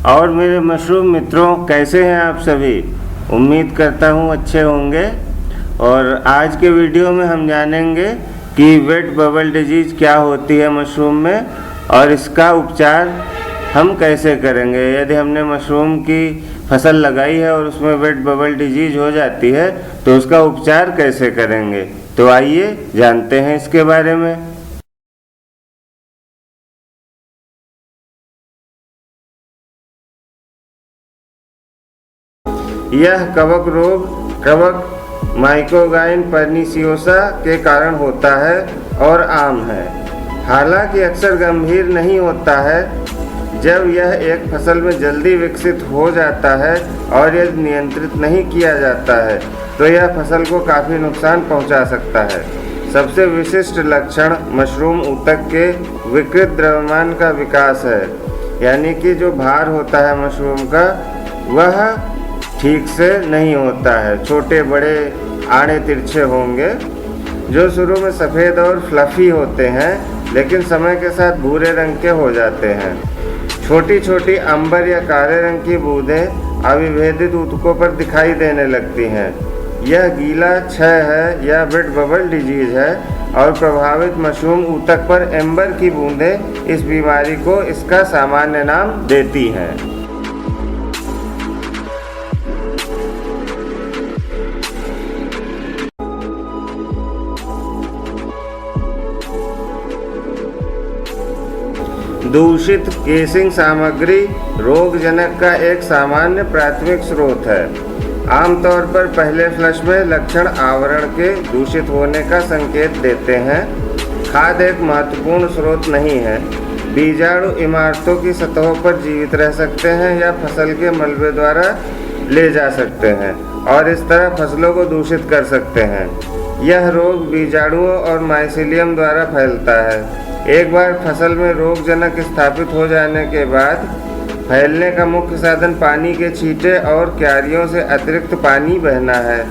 और मेरे मशरूम मित्रों, कैसे हैं आप सभी। उम्मीद करता हूं अच्छे होंगे। और आज के वीडियो में हम जानेंगे कि वेट बबल डिजीज़ क्या होती है मशरूम में और इसका उपचार हम कैसे करेंगे। यदि हमने मशरूम की फसल लगाई है और उसमें वेट बबल डिजीज़ हो जाती है तो उसका उपचार कैसे करेंगे। तो आइए जानते हैं इसके बारे में। यह कवक रोग कवक माइकोगाइन पर्निसियोसा के कारण होता है और आम है। हालांकि अक्सर गंभीर नहीं होता है। जब यह एक फसल में जल्दी विकसित हो जाता है और यदि नियंत्रित नहीं किया जाता है तो यह फसल को काफ़ी नुकसान पहुंचा सकता है। सबसे विशिष्ट लक्षण मशरूम ऊतक के विकृत द्रव्यमान का विकास है, यानी कि जो भार होता है मशरूम का वह ठीक से नहीं होता है। छोटे बड़े आड़े तिरछे होंगे जो शुरू में सफ़ेद और फ्लफ़ी होते हैं लेकिन समय के साथ भूरे रंग के हो जाते हैं। छोटी छोटी अंबर या काले रंग की बूंदें अविभेदित ऊतकों पर दिखाई देने लगती हैं। यह गीला क्षय है या वेट बबल डिजीज़ है और प्रभावित मशरूम ऊतक पर एम्बर की बूंदें इस बीमारी को इसका सामान्य नाम देती हैं। दूषित केसिंग सामग्री रोगजनक का एक सामान्य प्राथमिक स्रोत है। आमतौर पर पहले फ्लश में लक्षण आवरण के दूषित होने का संकेत देते हैं। खाद एक महत्वपूर्ण स्रोत नहीं है। बीजाणु इमारतों की सतहों पर जीवित रह सकते हैं या फसल के मलबे द्वारा ले जा सकते हैं और इस तरह फसलों को दूषित कर सकते हैं। यह रोग बीजाणुओं और माइसीलियम द्वारा फैलता है। एक बार फसल में रोगजनक स्थापित हो जाने के बाद फैलने का मुख्य साधन पानी के छींटे और क्यारियों से अतिरिक्त पानी बहना है।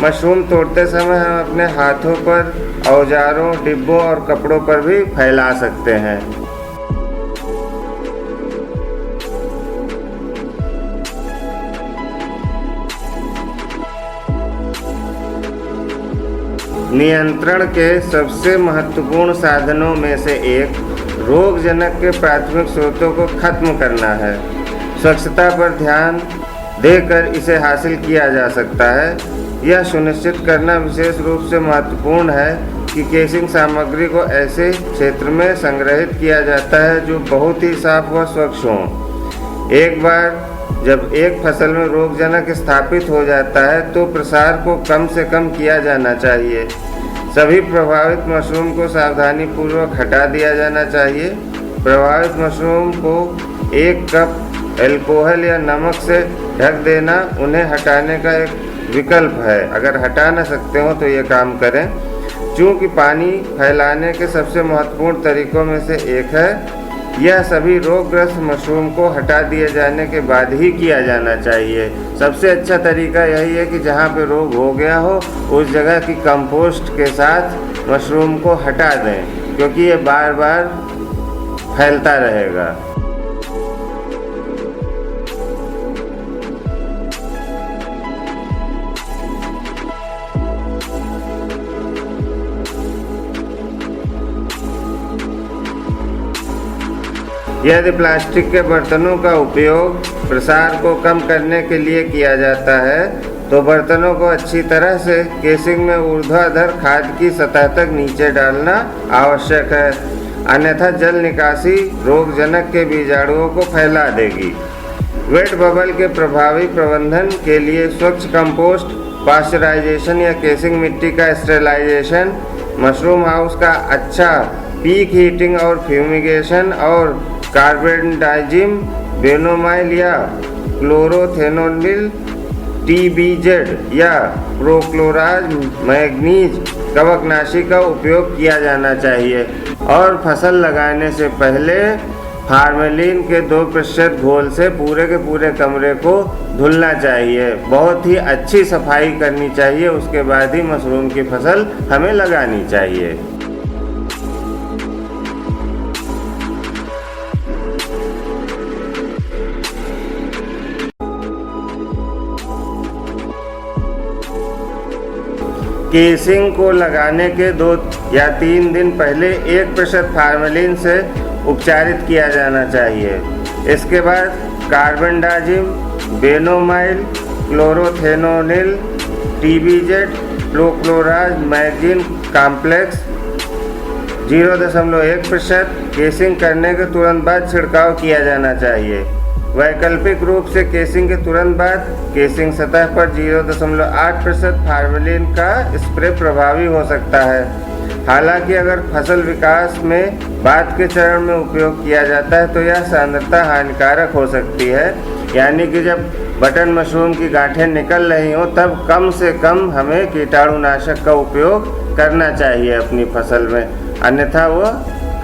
मशरूम तोड़ते समय हम अपने हाथों पर, औजारों, डिब्बों और कपड़ों पर भी फैला सकते हैं। नियंत्रण के सबसे महत्वपूर्ण साधनों में से एक रोगजनक के प्राथमिक स्रोतों को खत्म करना है। स्वच्छता पर ध्यान देकर इसे हासिल किया जा सकता है। यह सुनिश्चित करना विशेष रूप से महत्वपूर्ण है कि केसिंग सामग्री को ऐसे क्षेत्र में संग्रहित किया जाता है जो बहुत ही साफ व स्वच्छ हों। एक बार जब एक फसल में रोगजनक स्थापित हो जाता है तो प्रसार को कम से कम किया जाना चाहिए। सभी प्रभावित मशरूम को सावधानीपूर्वक हटा दिया जाना चाहिए। प्रभावित मशरूम को 1 कप अल्कोहल या नमक से ढक देना उन्हें हटाने का एक विकल्प है। अगर हटा ना सकते हो तो ये काम करें। चूँकि पानी फैलाने के सबसे महत्वपूर्ण तरीकों में से एक है, यह सभी रोगग्रस्त मशरूम को हटा दिए जाने के बाद ही किया जाना चाहिए। सबसे अच्छा तरीका यही है कि जहाँ पे रोग हो गया हो उस जगह की कंपोस्ट के साथ मशरूम को हटा दें, क्योंकि ये बार बार फैलता रहेगा। यदि प्लास्टिक के बर्तनों का उपयोग प्रसार को कम करने के लिए किया जाता है तो बर्तनों को अच्छी तरह से केसिंग में ऊर्ध्वाधर खाद की सतह तक नीचे डालना आवश्यक है, अन्यथा जल निकासी रोगजनक के बीजाणुओं को फैला देगी। वेट बबल के प्रभावी प्रबंधन के लिए स्वच्छ कंपोस्ट, पाश्चराइजेशन या केसिंग मिट्टी का स्टेरिलाइजेशन, मशरूम हाउस का अच्छा पीक हीटिंग और फ्यूमिगेशन और कार्बेंडाजिम, बेनोमाइल या क्लोरोथेनोनिल, TBZ या प्रोक्लोराज मैग्नीज कवकनाशी का उपयोग किया जाना चाहिए। और फसल लगाने से पहले फार्मेलिन के 2% घोल से पूरे के पूरे कमरे को धुलना चाहिए। बहुत ही अच्छी सफाई करनी चाहिए, उसके बाद ही मशरूम की फसल हमें लगानी चाहिए। केसिंग को लगाने के 2 या 3 दिन पहले 1% फार्मेलिन से उपचारित किया जाना चाहिए। इसके बाद कार्बेंडाजिम, बेनोमाइल, क्लोरोथेनोनिल, टीबीजेड, फ्लोक्लोराज, मैगजीन कॉम्प्लेक्स 0.1% केसिंग करने के तुरंत बाद छिड़काव किया जाना चाहिए। वैकल्पिक रूप से केसिंग के तुरंत बाद केसिंग सतह पर 0.8% फार्मेलिन का स्प्रे प्रभावी हो सकता है। हालांकि अगर फसल विकास में बाद के चरण में उपयोग किया जाता है तो यह सांद्रता हानिकारक हो सकती है, यानी कि जब बटन मशरूम की गांठें निकल रही हों तब कम से कम हमें कीटाणुनाशक का उपयोग करना चाहिए अपनी फसल में, अन्यथा वो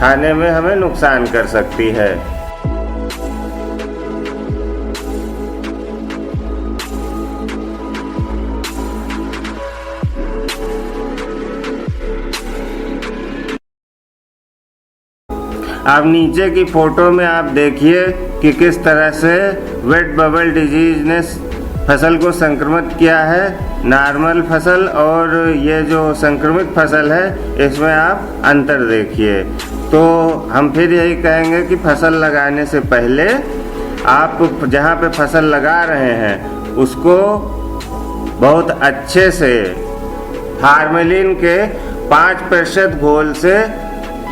खाने में हमें नुकसान कर सकती है। अब नीचे की फोटो में आप देखिए कि किस तरह से वेट बबल डिजीज ने फसल को संक्रमित किया है। नॉर्मल फसल और ये जो संक्रमित फसल है इसमें आप अंतर देखिए। तो हम फिर यही कहेंगे कि फसल लगाने से पहले आप जहाँ पे फसल लगा रहे हैं उसको बहुत अच्छे से फार्मेलिन के 5% घोल से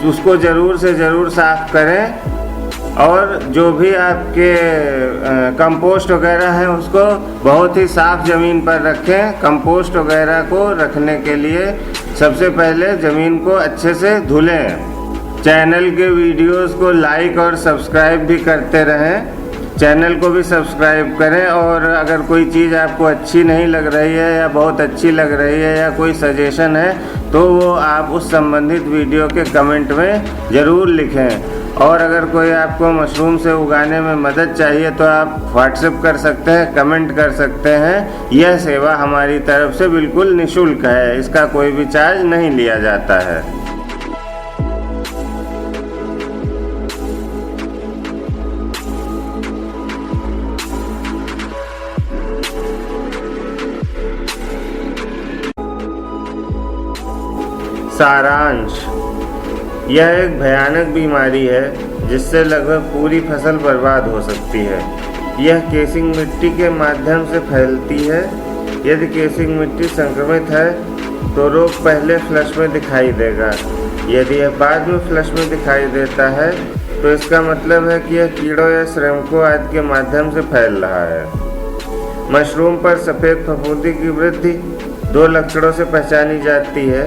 उसको ज़रूर से ज़रूर साफ़ करें, और जो भी आपके कंपोस्ट वगैरह है उसको बहुत ही साफ़ ज़मीन पर रखें। कंपोस्ट वगैरह को रखने के लिए सबसे पहले ज़मीन को अच्छे से धुलें। चैनल के वीडियोस को लाइक और सब्सक्राइब भी करते रहें। चैनल को भी सब्सक्राइब करें, और अगर कोई चीज़ आपको अच्छी नहीं लग रही है या बहुत अच्छी लग रही है या कोई सजेशन है तो वो आप उस संबंधित वीडियो के कमेंट में ज़रूर लिखें। और अगर कोई आपको मशरूम से उगाने में मदद चाहिए तो आप व्हाट्सएप कर सकते हैं, कमेंट कर सकते हैं। यह सेवा हमारी तरफ से बिल्कुल निःशुल्क है, इसका कोई भी चार्ज नहीं लिया जाता है। सारांश, यह एक भयानक बीमारी है जिससे लगभग पूरी फसल बर्बाद हो सकती है। यह केसिंग मिट्टी के माध्यम से फैलती है। यदि केसिंग मिट्टी संक्रमित है तो रोग पहले फ्लश में दिखाई देगा। यदि यह बाद में फ्लश में दिखाई देता है तो इसका मतलब है कि यह कीड़ों या श्रमिकों आदि के माध्यम से फैल रहा है। मशरूम पर सफ़ेद फफूंदी की वृद्धि 2 लक्षणों से पहचानी जाती है।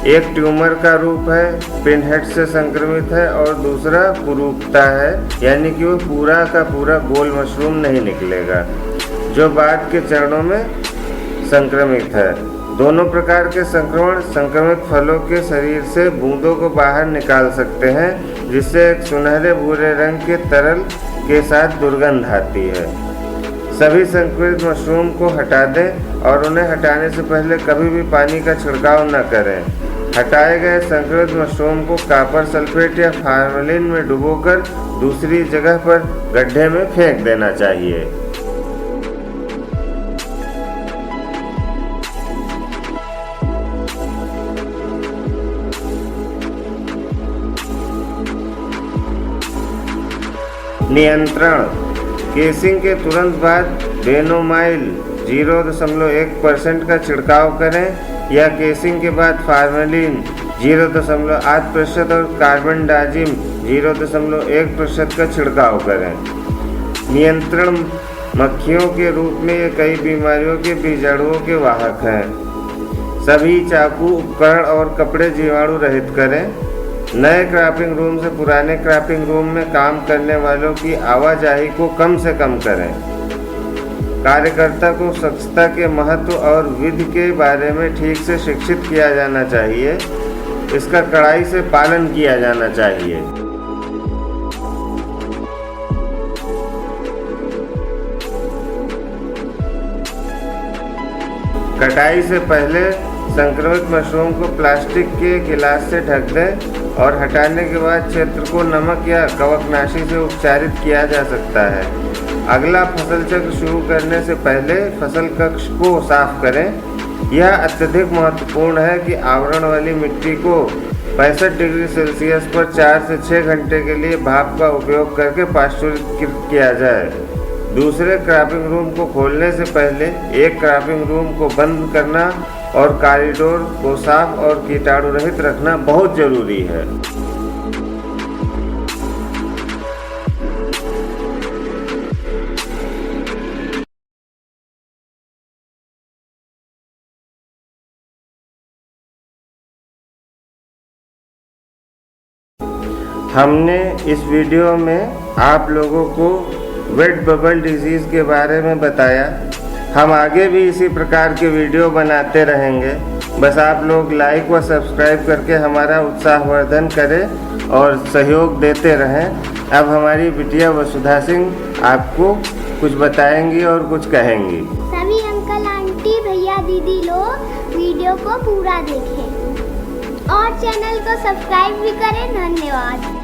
एक ट्यूमर का रूप है, पिनहेड से संक्रमित है, और दूसरा कुरूपता है, यानी कि वो पूरा का पूरा गोल मशरूम नहीं निकलेगा, जो बाद के चरणों में संक्रमित है। दोनों प्रकार के संक्रमण संक्रमित फलों के शरीर से बूंदों को बाहर निकाल सकते हैं, जिससे एक सुनहरे भूरे रंग के तरल के साथ दुर्गंध आती है। सभी संक्रमित मशरूम को हटा दें और उन्हें हटाने से पहले कभी भी पानी का छिड़काव न करें। हटाए गए संक्रमित मशरूम को कॉपर सल्फेट या फार्मेलिन में डुबोकर दूसरी जगह पर गड्ढे में फेंक देना चाहिए। नियंत्रण, केसिंग के तुरंत बाद बेनोमाइल 0.1% का छिड़काव करें या केसिंग के बाद फार्मेलिन 0.8% और कार्बेंडाजिम 0.1% का छिड़काव करें। नियंत्रण, मक्खियों के रूप में ये कई बीमारियों के बीजाणुओं के वाहक हैं। सभी चाकू, उपकरण और कपड़े जीवाणु रहित करें। नए क्रॉपिंग रूम से पुराने क्रॉपिंग रूम में काम करने वालों की आवाजाही को कम से कम करें। कार्यकर्ता को स्वच्छता के महत्व और विधि के बारे में ठीक से शिक्षित किया जाना चाहिए। इसका कड़ाई से पालन किया जाना चाहिए। कटाई से पहले संक्रमित मशरूम को प्लास्टिक के गिलास से ढक दें और हटाने के बाद क्षेत्र को नमक या कवकनाशी से उपचारित किया जा सकता है। अगला फसल चक्र शुरू करने से पहले फसल कक्ष को साफ करें। यह अत्यधिक महत्वपूर्ण है कि आवरण वाली मिट्टी को 65 डिग्री सेल्सियस पर 4 से 6 घंटे के लिए भाप का उपयोग करके पाश्चुरीकृत किया जाए। दूसरे क्रॉपिंग रूम को खोलने से पहले एक क्रॉपिंग रूम को बंद करना और कॉरिडोर को साफ और कीटाणु रहित रखना बहुत जरूरी है। हमने इस वीडियो में आप लोगों को वेट बबल डिजीज़ के बारे में बताया। हम आगे भी इसी प्रकार के वीडियो बनाते रहेंगे। बस आप लोग लाइक व सब्सक्राइब करके हमारा उत्साहवर्धन करें और सहयोग देते रहें। अब हमारी बिटिया वसुधा सिंह आपको कुछ बताएंगी और कुछ कहेंगी। सभी अंकल आंटी भैया दीदी लोग वीडियो को पूरा देखें और चैनल को सब्सक्राइब भी करें। धन्यवाद।